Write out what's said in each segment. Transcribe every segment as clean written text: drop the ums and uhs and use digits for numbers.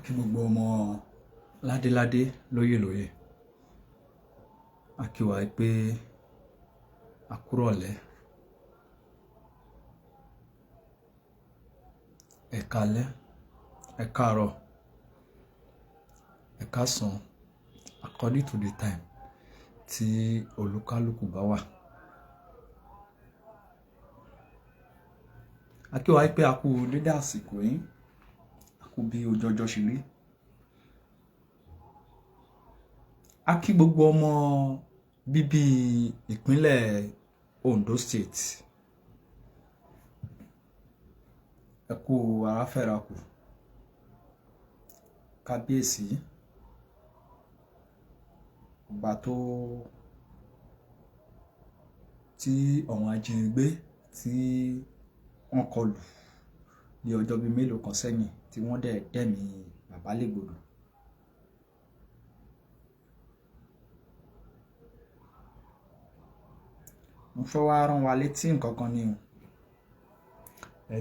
kí gbogbo ọmọ ládéládé lóyè lóyè a kí wa pé a kúrọ̀lẹ́ ẹ káalẹ́ ẹ káàárọ̀ ẹ káàsán according to the time tí olúkálùkù bá wà. A kí wa pé a kú dédé àsìkò yìí, a kú bí ojú ọjọ́ ṣe rí. A kí gbogbo ọmọ bíbí ìpínlẹ̀ Ondo State. Ẹ kú ara fẹ́ra kù. Kábíyèsí ọba tí àwọn ajínigbé tí wọ́n kọlù ní ọjọ́ bíi mélòó kan sẹ́yìn tí wọ́n dẹ̀mí bàbá légbodò. Mo fẹ́ wá rán wa létí nǹkan kan ni o.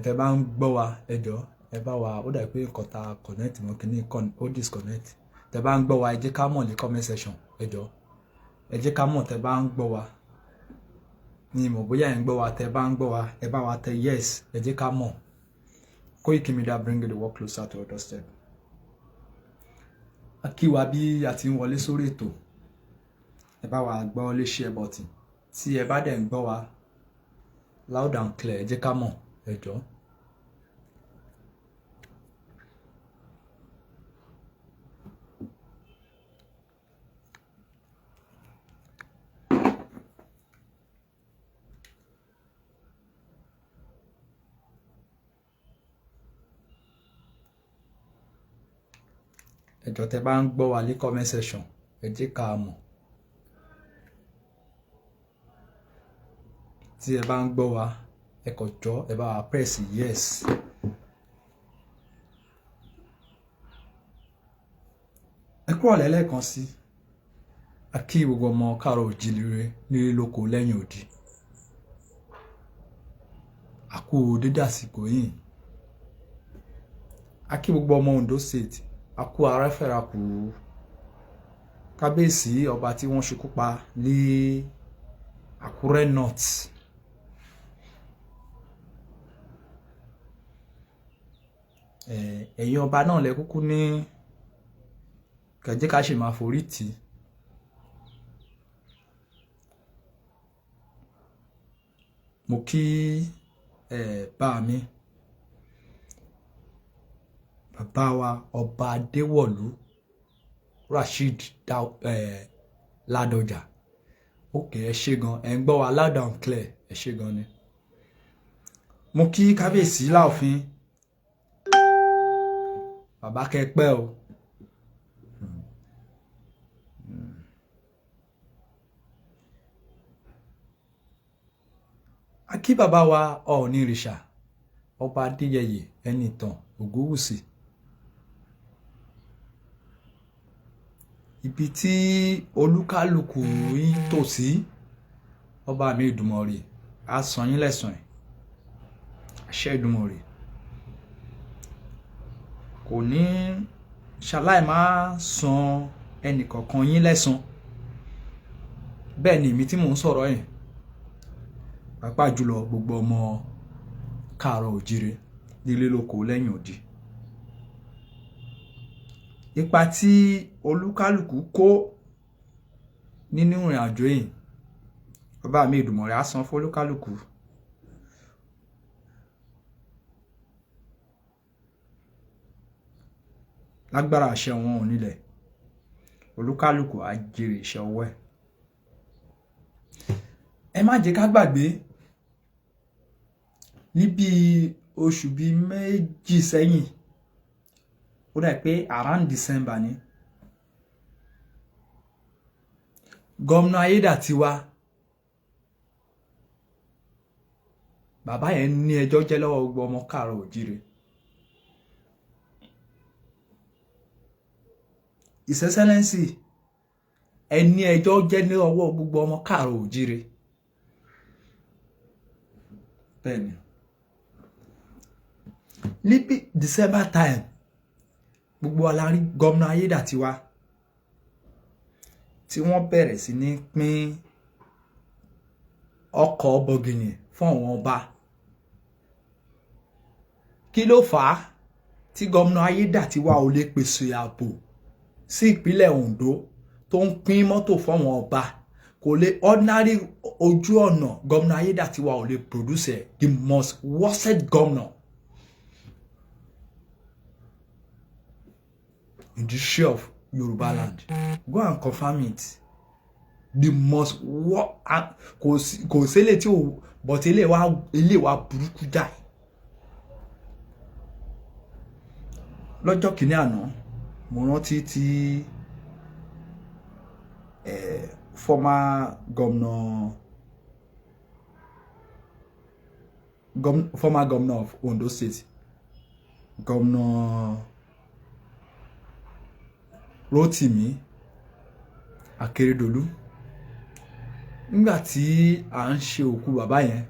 Tẹ́ bá ń gbọ́ wa ẹ jọ̀ọ́ ẹ bá wa, ó dà pé nǹkan ta connect mọ́ kí ní ó disconnect. Tẹ́ bá ń gbọ́ wa ẹ jẹ́ ká mọ̀ ní comment section ẹ jọ̀ọ́. Ẹ jẹ́ ká mọ̀ tẹ́ bá ń gbọ́ wa. Ni mo bóyá ẹ ń gbọ́ wa, tẹ́ bá ń gbọ́ wa ẹ bá wa tẹ yes, ẹ jẹ́ ká mọ̀. Koiki Media bring the work closer to your doorstep. A kí wa bí a ti ń wọlé sórí ètò. Ẹ bá wa gbọ́ lé share button. Tí ẹ bá dẹ̀ ń gbọ́ wa loud and clear ẹ jẹ́ ká mọ̀ ẹ jọ̀ọ́. Ẹ jọ̀ọ́ tẹ́ bá ń gbọ́ wa ní comment section ẹ jẹ́ ká mọ̀. Tí ẹ bá ń gbọ́ wa ẹ kàn jọ̀ọ́ ẹ bá wa press yes. Ẹ kúrọ̀lẹ́ lẹ́ẹ̀kan sí. A kí gbogbo ọmọ káàárọ̀ oòjíire nílé lóko lẹ́yìn odi. A kú dédé àsìkò yìí. A kí gbogbo ọmọ Ondo State. A kú ara fẹ́ra kù. Kábíyèsí ọba tí wọ́n ṣekú pa ní Àkúrẹ́ North. Ẹ̀yin ọba náà lẹ kúkú ní kẹjẹ́ ká ṣe máa forí tì. Mo kí bá mi bàbá wa ọba Adéwọ̀lú Rasheed Ládọjà. Ókè ẹ ṣé gan, ẹ ń gbọ́ wa loud and clear, ẹ ṣé gan ni. Mo kí kábíyèsí láòfin bàbá kẹpẹ́ o. A kí bàbá wa Ọ̀ọ̀nìrìṣà ọba Adéyẹyè Ẹnìtàn Ògúnwùsì. Ibi tí olúkálùkù yín tò sí ọba mi Èdùmàrè á san yín lẹ́san ẹ̀. Àṣẹ Èdùmàrè kò ní ṣaláì máa san ẹnìkọ̀ọ̀kan yín lẹ́san. Bẹ́ẹ̀ ni èmi tí mò ń sọ̀rọ̀ yìí pàápàá jùlọ gbogbo ọmọ káàárọ̀ oòjíire nílé lóko lẹ́yìn odi. Ipa tí olúkálùkù kó nínú ìrìn àjò yìí ọba mi Èdùmàrè á san fún olúkálùkù. Lágbára àṣẹ wọn ò nílẹ̀ olúkálùkù á jèrè iṣẹ́ ọwọ́ ẹ̀. Ẹ má jẹ́ ká gbàgbé níbi oṣù bíi méjì sẹ́yìn ó dà pé around December ni gómìnà Ayédàtiwa bàbá yẹn ní ẹjọ́ jẹ́ lọ́wọ́ gbogbo ọmọ káàárọ̀ oòjíire. His Excellency ẹ ní ẹjọ́ jẹ́ ní ọwọ́ gbogbo ọmọ káàárọ̀ oòjíire. Bẹ́ẹ̀ni níbi December time gbogbo wa la rí gómìnà Ayédàtiwa tí wọ́n bẹ̀rẹ̀ sí ní pín ọkọ̀ bọ̀gìnì fún àwọn ọba. Kí ló fà á tí gómìnà Ayédàtiwa ò lè pèsè ààbò sí ìpínlẹ̀ Ondo tó ń pín mọ́tò fún àwọn ọba? Kò lè ordinary ojú ọ̀nà gómìnà Ayédàtiwa ò lè produce the most worst governor in the history of Yoruba land. Go and confirm it. The most kò sílẹ̀ tí ò but ilé wa burúkú jáì. Lọ́jọ́ kìíní àná mo rántí tí former governor of Ondo State, Governor Rotimi Akeredolu, nígbà tí à ń ṣe òkú bàbá yẹn,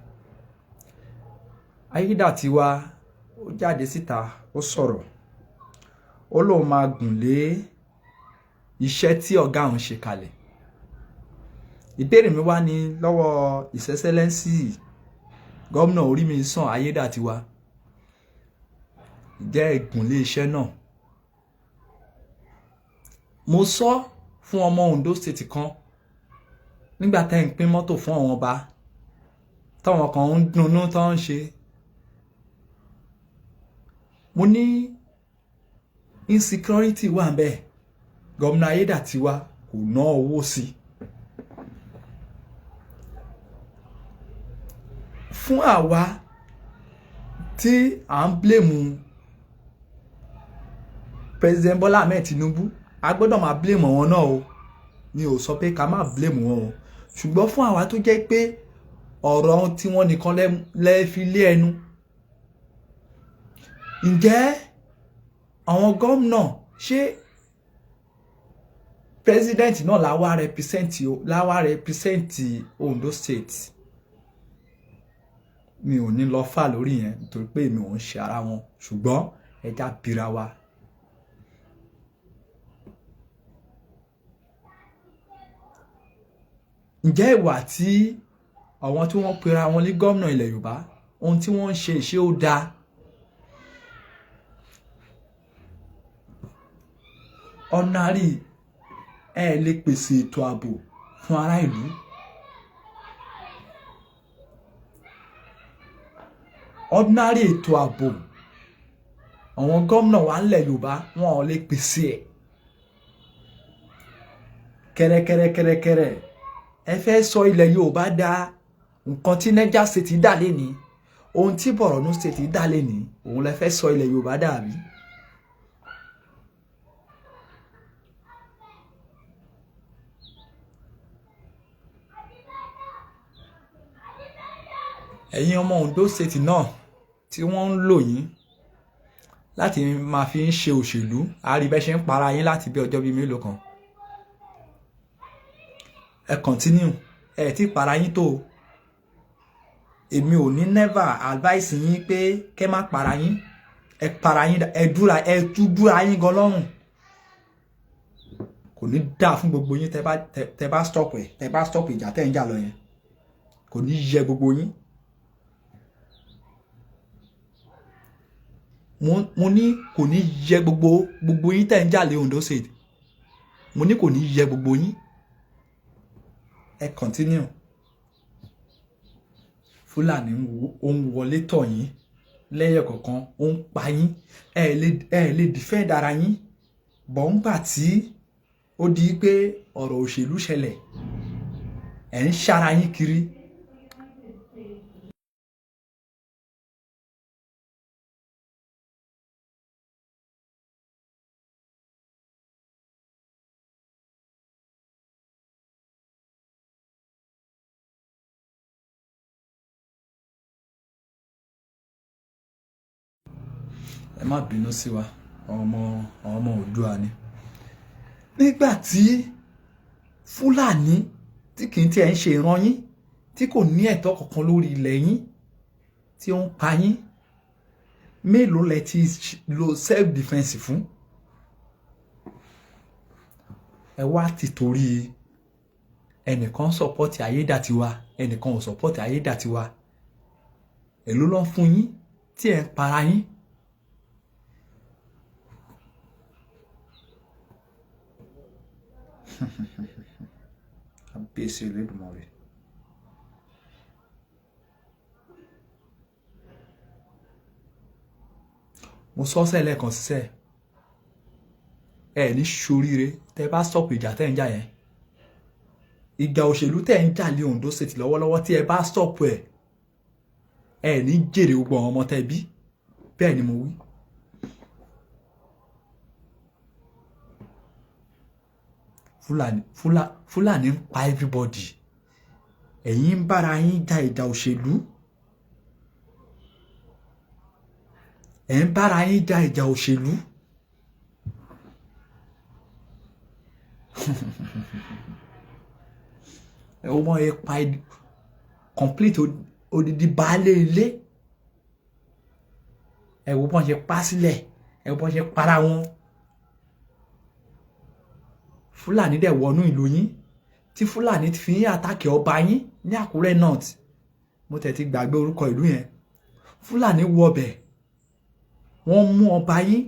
Ayédàtiwa ó jáde síta ó sọ̀rọ̀, ó lóun máa gùn lé iṣẹ́ tí ọ̀gá òun ṣe kalẹ̀. Ìbéèrè mi wá ní lọ́wọ́ His Excellency gómìnà Orimisan Ayédàtiwa, jẹ́ ìgùnlé iṣẹ́ náà. Mo sọ fún ọmọ Ondo State kan nígbà tẹ́ ń pín mọ́tò fún àwọn ọba táwọn kan ń dunnú tó ń ṣe. Mo ní insecurity wà ńbẹ̀, gómìnà Ayédàtiwa kò ná owó sí. Fún àwa tí à ń blame President Bola Ahmed Tinubu, a gbọ́dọ̀ máa blame wọn náà o. Mi ò sọ pé ká má blame wọn o. Ṣùgbọ́n fún àwa tó jẹ́ pé ọ̀rọ̀ tí wọ́n nìkan lẹ́ fi lé ẹnu. Ǹjẹ́ àwọn gómìnà ṣé president náà láwá represent Ondo State? Mi ò ní lọ fà lórí yẹn nítorí pé mi ò ń ṣe ara wọn, ṣùgbọ́n ẹja bira wa. Ǹjẹ́ ìwà tí àwọn tí wọ́n pera wọn ní gómìnà ilẹ̀ Yorùbá, ohun tí wọ́n ń ṣe ó dáa? Ordinary lè pèsè ètò ààbò fún ará ìlú. Ordinary ètò ààbò àwọn gómìnà wa nílẹ̀ Yorùbá wọn ò lè pèsè ẹ̀. Kẹ̀rẹ̀kẹ̀rẹ̀ ẹ fẹ́ sọ ilẹ̀ Yorùbá dá nǹkan tí Niger State dà lénìí, ohun tí Borno State dà lénìí, òun lẹ fẹ́ sọ ilẹ̀ Yorùbá dàbí? Ẹ̀yin ọmọ Ondo State náà tí wọ́n ń lò yín láti máa fi ń ṣe òṣèlú, àríbẹ́ ṣe ń para yín láti bí ọjọ́ bíi mélòó kan. Ẹ continue, ẹ ti para yín tó. Èmi ò ní never advice yín pé kẹ́ má para yín. Ẹ para yín, ẹ dúra yín gan lọ́rùn. Kò ní dá fún gbogbo yín tẹ́ bá stop ẹ̀, tẹ́ bá stop ìjà tẹ́ ń jà lọ yẹn. Kò ní yẹ gbogbo yín. Mo ní kò ní yẹ gbogbo yín tẹ́ ń jà lé Ondo State. Mo ní kò ní yẹ gbogbo yín. Ẹ continue. Fúlàní ó ń wọlé tọ̀ yín lẹ́yọ kọ̀ọ̀kan, ó ń pa yín. Ẹ lè defend ara yín. Bọ̀ ńgbà tí ó di pé ọ̀rọ̀ òṣèlú ṣẹlẹ̀, ẹ̀ ń ṣára yín kiri. Ẹ má bínú sí wa, ọmọ Oòduà ni. Nígbà tí Fúlàní tí kì í tiẹ̀ ń ṣe ìran yín, tí kò ní ẹ̀tọ́ kankan lórí ilẹ̀ yín, tí ó ń pa yín, mélòó lẹ ti lo self defense fún? ẹ wá ti torí ẹnìkan support ayédàtiwa ẹnìkan ò support ayédàtiwa èló ló ń fún yín tí ẹ ń para yín. Abẹ́sẹ̀ Olódùmarè. Mo sọ sẹ́lẹ̀ kan sísẹ́ ẹ ní ṣoríire tẹ́ bá stop ìjà tẹ́ ń jà yẹn. Ìjà òṣèlú tẹ́ ń jà lé Ondo State lọ́wọ́lọ́wọ́ tí ẹ bá stop ẹ ní jèrè gbogbo àwọn ọmọ tẹ́ bí. Bẹ́ẹ̀ ni mo wí. Fúlàní ń pa everybody. Ẹ̀yin ń bára yín jà ìjà òṣèlú. Ẹ̀ ń bára yín jà ìjà òṣèlú. Ẹ wọ́n ẹ pa complete odidi baálé ilé. Ẹ wo bọ́n ṣe pa sílẹ̀. Ẹ wo bọ́n ṣe para wọn. Fúlàní dẹ̀ wọnú ìlú yín tí Fúlàní ti fi yín àtàkì ọba yín ní Àkúrẹ́ North. Mo tẹ̀ ti gbàgbé orúkọ ìlú yẹn. Fúlàní wọ ọbẹ̀ wọ́n mú ọba yín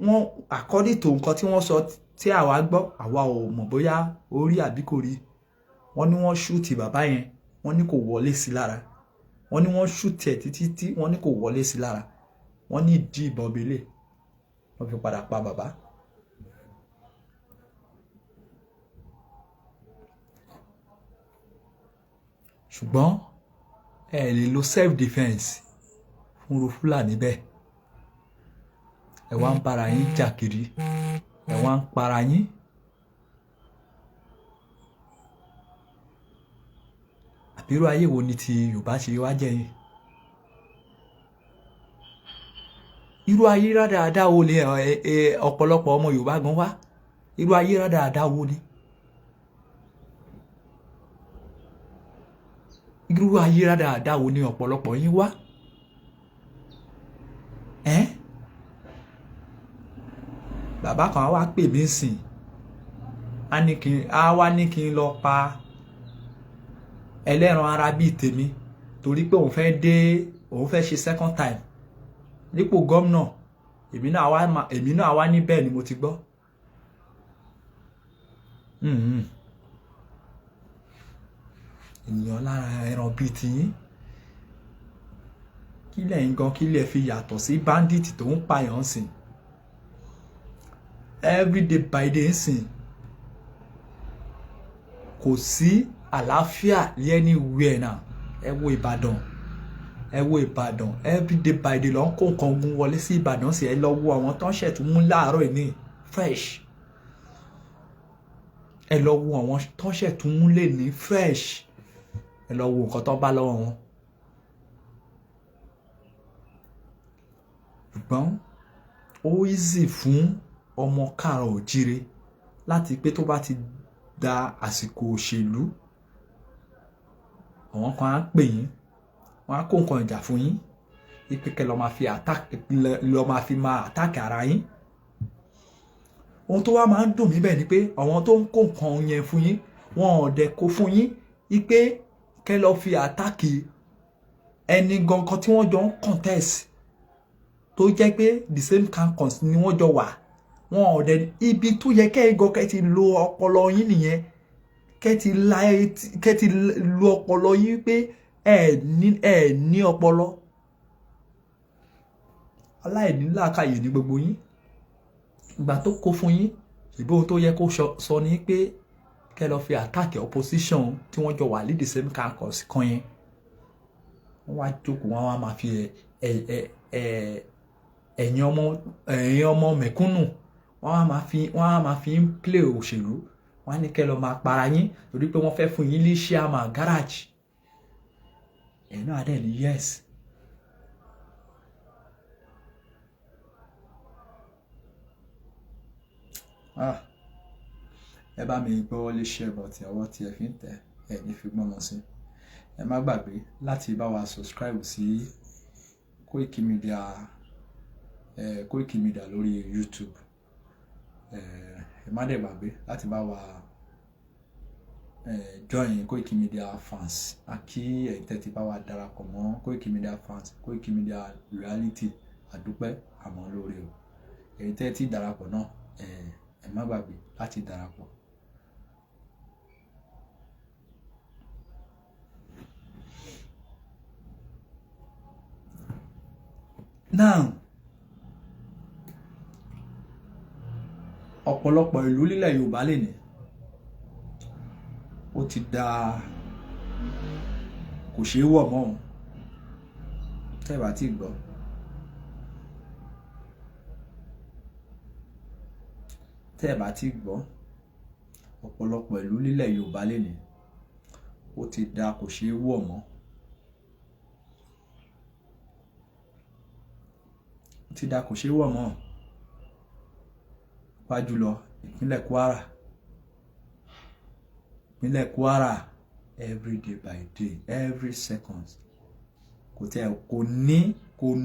wọ́n according to nǹkan tí wọ́n sọ tí àwa gbọ́ àwa ò mọ̀ bóyá ó rí àbí kò rí. Wọ́n ní wọ́n ṣúùtì bàbá yẹn wọ́n ní kò wọlé sí lára. Wọ́n ní wọ́n ṣúùtì ẹ̀ títí tí wọ́n ní kò wọlé sí lára. Wọ́n ní ìdí ìbọn belé wọ́n fi padà pa bàbá. Ṣùgbọ́n ẹ lè lo self defence fún ru Fúlàní bẹ́ẹ̀. Ẹ wá ń para yín jà kiri. Ẹ wá ń para yín. Àbírú ayé wo ni ti Yorùbá ṣe wá jẹ́ yín? Irú ayé rádaràda wo lè ọ̀pọ̀lọpọ̀ ọmọ Yorùbá gan wá? Irú ayé rádaràda wo ni? Irú ayé rádaràda wo ni ọ̀pọ̀lọpọ̀ yín wá? Bàbá kan wá pè mí sìn. A wá ní kí n lọ pa ẹlẹ́ran ara bíi tèmi torí pé òun fẹ́ ṣe second time nípò gómìnà. Èmi náà wá ní bẹ́ẹ̀ ni mo ti gbọ́. Ènìyàn lára ẹran bíi tiyín. Kí lẹ̀yin gan kí lẹ fi yàtọ̀ sí bandit tó ń pààyàn sìn. Everyday by day sìn. Kò sí àlàáfíà anywhere náà. Ẹ wo Ìbàdàn everyday by day ló ń kó nǹkan ogun wọlé sí Ìbàdàn sí. Ẹ lọ wo àwọn tó ń ṣẹ̀tún mú láàárọ̀ ìní fresh. Ẹ lọ wo àwọn tó ń ṣẹ̀tún mú lè ní fresh. Ẹ lọ wo nǹkan tó bá lọ́wọ́ wọn. Ṣùgbọ́n ó easy fún ọmọ káàárọ̀ òjíire láti pé tó bá ti da àsìkò òṣèlú àwọn kan á pè yín wọ́n á kó nǹkan ìjà fún yín ipe kẹ́ lọ máa fi máa attack ara yín. Ohun tó wá máa ń dùn mí bẹ́ẹ̀ ni pé àwọn tó ń kó nǹkan yẹn fún yín wọn ò dẹ̀ kó fún yín ipe kẹ́ lọ fi attack ẹni gangan tí wọ́n jọ ń contest tó jẹ́ pé the same campus ni wọ́n jọ wà. Wọn ò dẹ̀ ibi tó yẹ kẹ́ ti lo ọpọlọ yín nìyẹn. Kẹ́ ti lo ọpọlọ yín pé ẹ ní ọpọlọ. Aláìní làákàyè ní gbogbo yín. Ìgbà tó kó fún yín ìbò tó yẹ kó sọ ní pé kẹ́ lọ fi attack opposition tí wọ́n jọ wà ní the same campus kan yẹn. Wọ́n wá jókòó wọ́n wá máa fi ẹ̀yin ọmọ mẹ̀kúnnù wọ́n á máa fi ń play òṣèlú. Wọ́n á ní kẹ́ lọ máa para yín torí pé wọ́n fẹ́ fún yín ní chairman garage. Ẹ̀yin náà dẹ̀ ní yes. Ẹ bá mi gbọ́ lé share button ọwọ́ tí ẹ fi ń tẹ̀ ẹ ní fi gbọ́n lọ sí. Ẹ má gbàgbé láti bá wa subscribe sí Koiki Media lórí YouTube. Ẹ má dẹ̀ gbàgbé láti bá wa join Koiki Media fans àkí ẹ̀yin tẹ́ ti bá wa darapọ̀ mọ́ Koiki Media fans Koiki Media reality àdúpẹ́ àmọ́ lórí o ẹ̀yin tẹ́ ti darapọ̀ náà ẹ má gbàgbé láti darapọ̀. Now ọ̀pọ̀lọpọ̀ ìlú lílẹ̀ Yorùbá lè ní ó ti da kò ṣeé wọ̀ mọ́ òun tẹ́ bá ti gbọ́ ọ̀pọ̀lọpọ̀ ìlú lílẹ̀ Yorùbá lè ní ó ti da kò ṣeé wọ̀ mọ́ ti da kò ṣeé wọ̀ mọ́ pa jùlọ ìpínlẹ̀ Kwara every day by day every second kò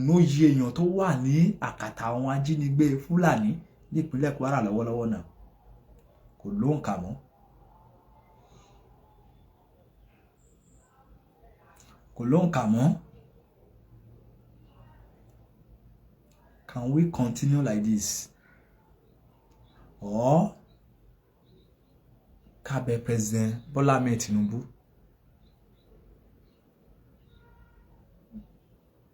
nóye èèyàn tó wà ní àkàtà àwọn ajínigbé Fúlàní ní ìpínlẹ̀ Kwara lọ́wọ́lọ́wọ́ náà kò lóǹkà mọ́. Can we continue like this? Or ká bẹ̀ President Bola Ahmed Tinubu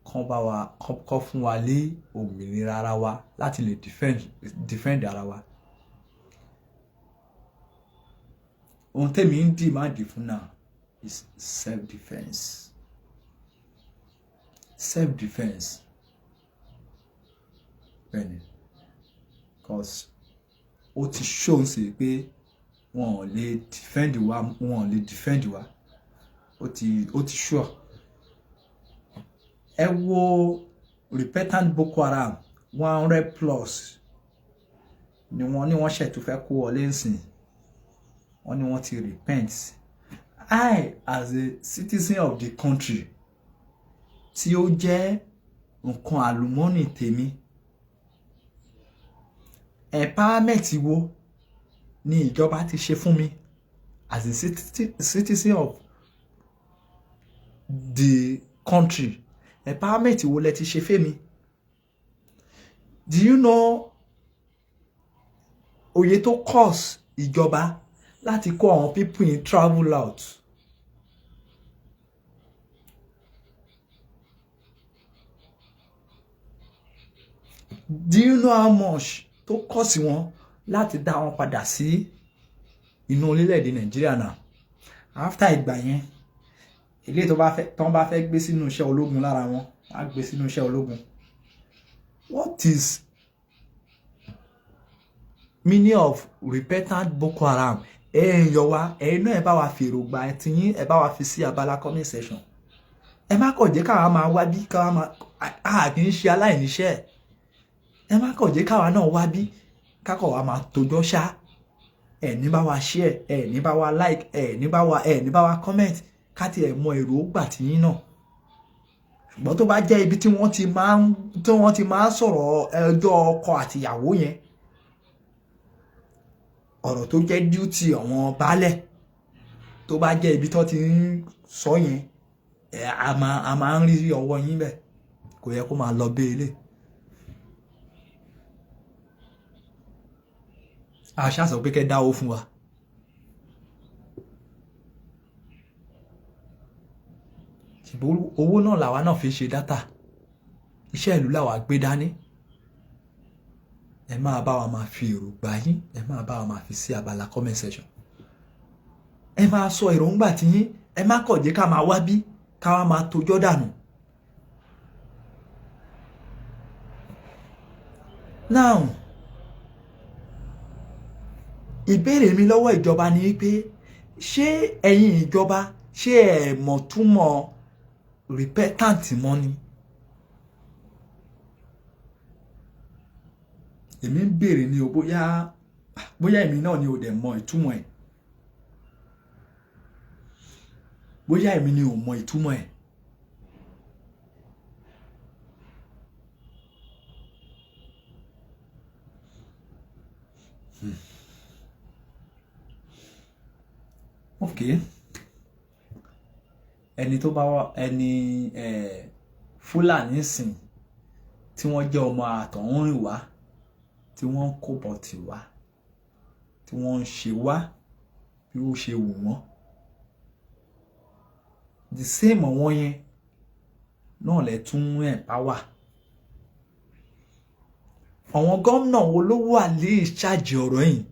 kọ́ fún wa lé òmìnira ara wa láti lè defend ara wa. Ohun tèmi ń demand fún náà is self-defense. Bẹ́ẹ̀ni, because ó ti show sí pé wọn ò lè defend wa ó ti sure. Ẹ wo repentant Boko Haram 100+ ni wọ́n ní wọ́n ṣètò fẹ́ kó wọlé nsìn wọ́n ní wọ́n ti repent. I as a citizen of the country tí ó jẹ́ nǹkan àlùmọ́nì tèmi empowerment wo ni ìjọba ti ṣe fún mi as a citizen of the country? Empowerment wo lẹ ti ṣe fẹ́ mi? Do you know oye tó cost ìjọba láti kó àwọn people in travel out? Do you know how much tó cost wọn láti dá wọn padà sí inú orílẹ̀-èdè Nàìjíríà náà? After ìgbà yẹn ilé tó bá fẹ́ gbé sínú iṣẹ́ ológun lára wọn á gbé sínú iṣẹ́ ológun. What is meaning of repentant Boko Haram? Yọ wá ẹ̀yin náà ẹ bá wa fi èròǹgbà ti yín ẹ bá wa fi sí abala comment section. Ẹ má kàn jẹ́ káwa máa wá bí káwa máa kì í ṣe aláìníṣẹ́. Ẹ má kàn jẹ́ káwa náà wá bí kákọ̀ wa máa tójọ́ ṣá. Ẹ ní bá wa share, ẹ ní bá wa like, ẹ ní bá wa comment ká ti ẹ̀ mọ èròǹgbà ti yín náà. Ṣùgbọ́n tó bá jẹ́ ibi tí wọ́n ti máa ń sọ̀rọ̀ ẹjọ́ ọkọ àtìyàwó yẹn, ọ̀rọ̀ tó jẹ́ duty àwọn baálẹ̀, tó bá jẹ́ ibi tó ti ń sọ yẹn a máa ń rí ọwọ́ yín bẹ́ẹ̀. Kò yẹ kó máa lọ béèlè. Àṣà sọ pé kẹ́ dáwó fún wa. Owó náà làwa náà fi ṣe dátà. Iṣẹ́ ìlú làwa gbé dání. Ẹ máa bá wa máa fi èròǹgbà yín, ẹ máa bá wa máa fi sí abala comment section. Ẹ máa sọ èròǹgbà tí yín, ẹ má kàn jẹ́ ká máa wá bí ká wá máa tójọ́ dànù. Now, ìbéèrè mi lọ́wọ́ ìjọba ni pé ṣé ẹ̀yin ìjọba ṣé ẹ mọ̀ túmọ̀ repentant mọ́ ni? Èmi ń béèrè ni o bóyá èmi náà ni ò dẹ̀ mọ ìtumọ̀ ẹ̀. Bóyá èmi ni ò mọ ìtumọ̀ ẹ̀. ok ẹni tó bá wà ẹni Fúlàní sìn tí wọ́n jẹ́ ọmọ àtọ̀húnrìn wá tí wọ́n ń kó bọ̀tì wá tí wọ́n ń ṣe wá bí ó ṣe wù wọ́n the same àwọn yẹn náà lè tún empower àwọn gómìnà wo ló wà lé ìṣàjì ọ̀rọ̀ yìí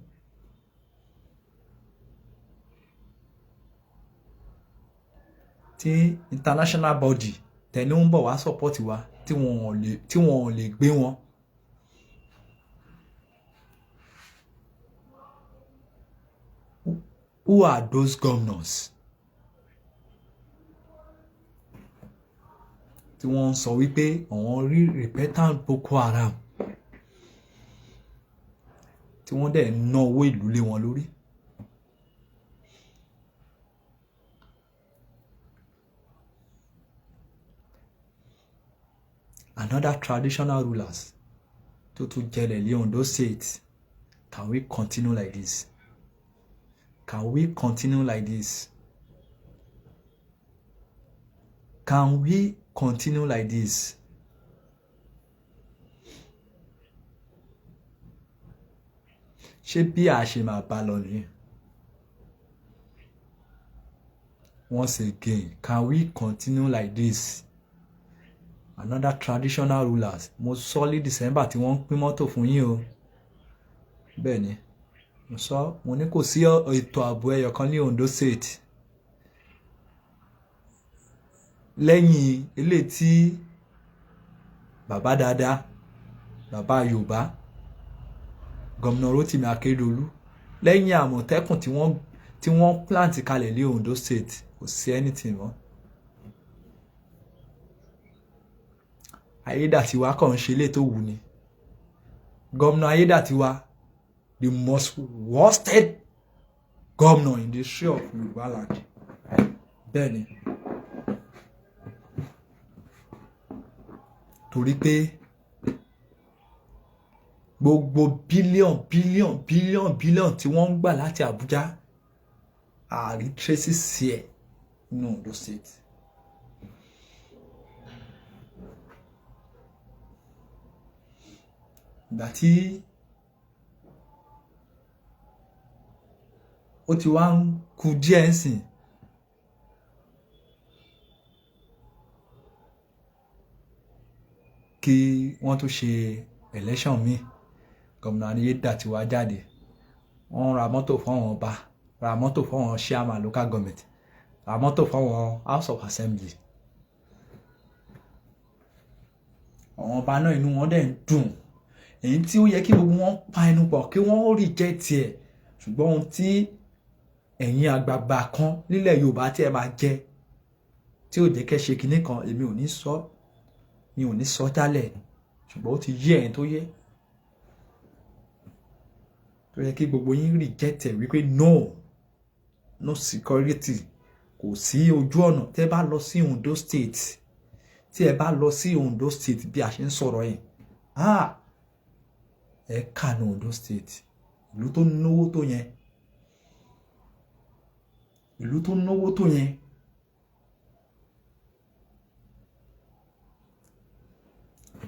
tí international body tẹ̀lé ń bọ̀ wá support wa tí wọ́n ò lè gbé wọn. Who are those governors tí wọ́n ń sọ wípé àwọn rí repentant Boko Haram tí wọ́n dẹ̀ ná owó ìlú lé wọn lórí. Another traditional rulers tó tún jẹlẹ̀ lé Ondo State. Can we continue like this? Can we continue like this? Can we continue like this? Ṣé bí a ṣe máa bá lọ nìyẹn? Once again, can we continue like this? Another traditional rulers. Mo sọ ní December tí wọ́n ń pín mọ́tò fún yín o. Bẹ́ẹ̀ ni. Mo ní kò sí ètò ààbò ẹyọ kan ní Ondo State. Lẹ́yìn ilé tí bàbá dáadáa, bàbá Yorùbá, Gómìnà Rotimi Akeredolu, lẹ́yìn Àmọ̀tẹ́kùn tí wọ́n plant kalẹ̀ ní Ondo State, kò sí anything mọ́. Ayédàtiwa kàn ń ṣe ilé tó wù ni. Gómìnà Ayédàtiwa, the most worsted governor in the history of Yorùbá land. Bẹ́ẹ̀ ni. Torí pé gbogbo bílíọ̀n tí wọ́n ń gbà láti Àbújá àrí tracy sí ẹ̀ nínú Ondo State. Ìgbà tí ó ti wá ń kù díẹ̀ ń sìn kí wọ́n tó ṣe election míì, Gómìnà Ayédàtiwa jáde, wọ́n ra mọ́tò fún àwọn ọba, ra mọ́tò fún àwọn chairman local government, ra mọ́tò fún àwọn House of Assembly. Àwọn ọba náà inú wọn dẹ̀ ń dùn, èyí tí ó yẹ kí gbogbo wọn pa ẹnu pọ̀ kí wọ́n reject ẹ̀, ṣùgbọ́n ohun tí ẹ̀yin àgbààgbà kan nílẹ̀ Yorùbá tí ẹ máa jẹ tí ò jẹ́ kẹ́ ṣe kinní kan, èmi ò ní sọ jálẹ̀, ṣùgbọ́n ó ti yé ẹ̀yin tó yẹ kí gbogbo yín reject ẹ̀ wípé no security, kò sí ojú ọ̀nà. Tẹ́ bá lọ sí Ondo State, tí ẹ bá lọ sí Ondo State bí a ṣe ń sọ̀rọ̀ yẹn, ẹ kà ní Ondo State, ìlú tó náwó tó yẹn,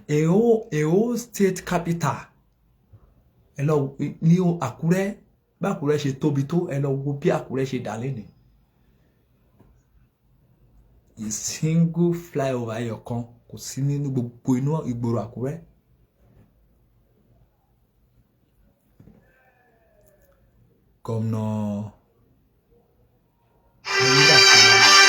Èó state capital, ẹ lọ ní Àkúrẹ́, bí Àkúrẹ́ ṣe tóbi tó, ẹ lọ wo bí Àkúrẹ́ ṣe dà lẹ́nu. A single flyover ẹyọ kan kò sí nínú gbogbo inú ìgboro Àkúrẹ́. Gómìnà Ayédàtiwa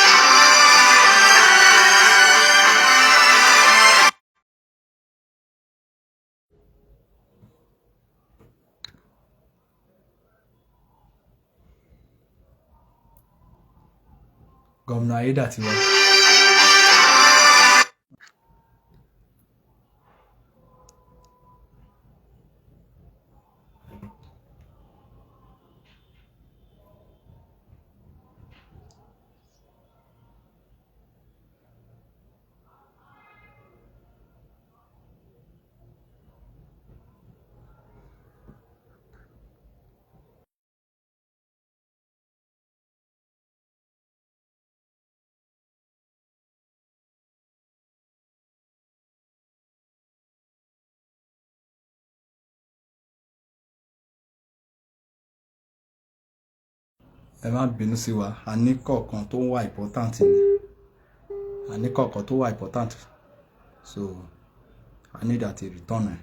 Gómìnà Ayédàtiwa. ẹ má bínú sí wa, a ní kọ̀ọ̀kan tó wà important ni, a ní kọ̀ọ̀kan tó wà important, so I need that return ẹ.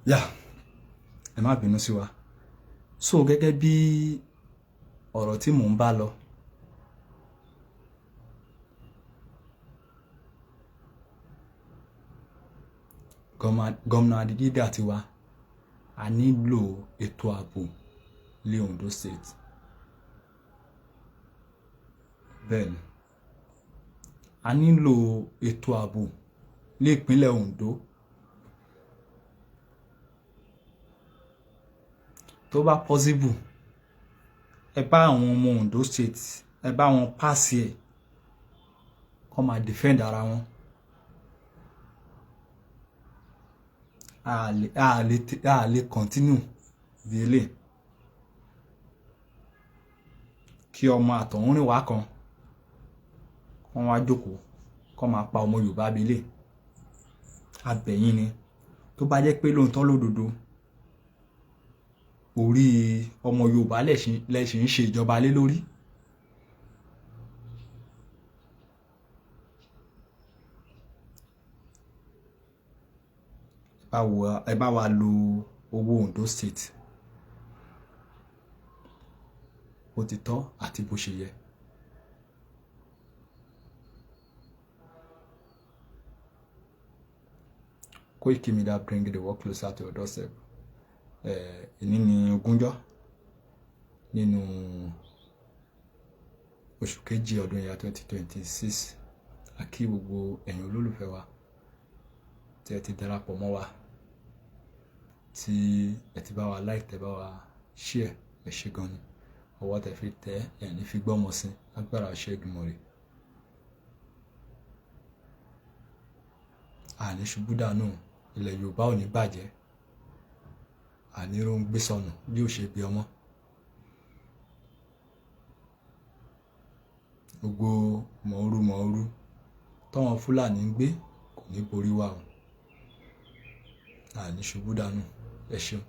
Yeah, ẹ má bínú sí wa. So gẹ́gẹ́ bí ọ̀rọ̀ tí mò ń bá lọ, gómìnà Adédàtiwa, a nílò ètò ààbò lé Ondo State. Bẹ́ẹ̀ni, a nílò ètò ààbò lé ìpínlẹ̀ Ondo. Tó bá possible, ẹ bá àwọn ọmọ Ondo State, ẹ bá wọn pàṣẹ ẹ̀ kó máa defend ara wọn. A lè continue bí eléyìí kí ọmọ àtọ̀húnrìnwá kan wọ́n wá jókòó kó máa pa ọmọ Yorùbá bí eléyìí. Abẹ̀yìn ni, tó bá jẹ́ pé lóòótọ́ lódodo orí ọmọ Yorùbá lẹ́ṣin ń ṣe ìjọba lé lórí, ẹ bá wa lo owó Ondo State bó ti tọ́ àti bó ṣe yẹ. Koiki Media bring the work closer to your doorstep. Ìní ni ogúnjọ́ nínú oṣù kejì ọdún 2026. A kí gbogbo ẹ̀yin olólùfẹ́ wa tí ẹ ti darapọ̀ mọ́ wa, tí ẹ ti bá wa like, tẹ bá wa share, ẹ ṣé gan ni. Ọwọ́ tẹ fi tẹ ẹ̀ ní fi gbọ́mọ sí agbára Ṣẹ́gun-Mọ̀rẹ́. Àní ṣubú dànù, ilẹ̀ Yorùbá ò ní bàjẹ́, àní ló ń gbé sọnù bí ó ṣe bí ọmọ. Gbogbo mọ̀ọ́rú tọ́wọn Fúlàní ń gbé kò ní borí wa o. Àní ṣubú dànù, ẹ ṣeun.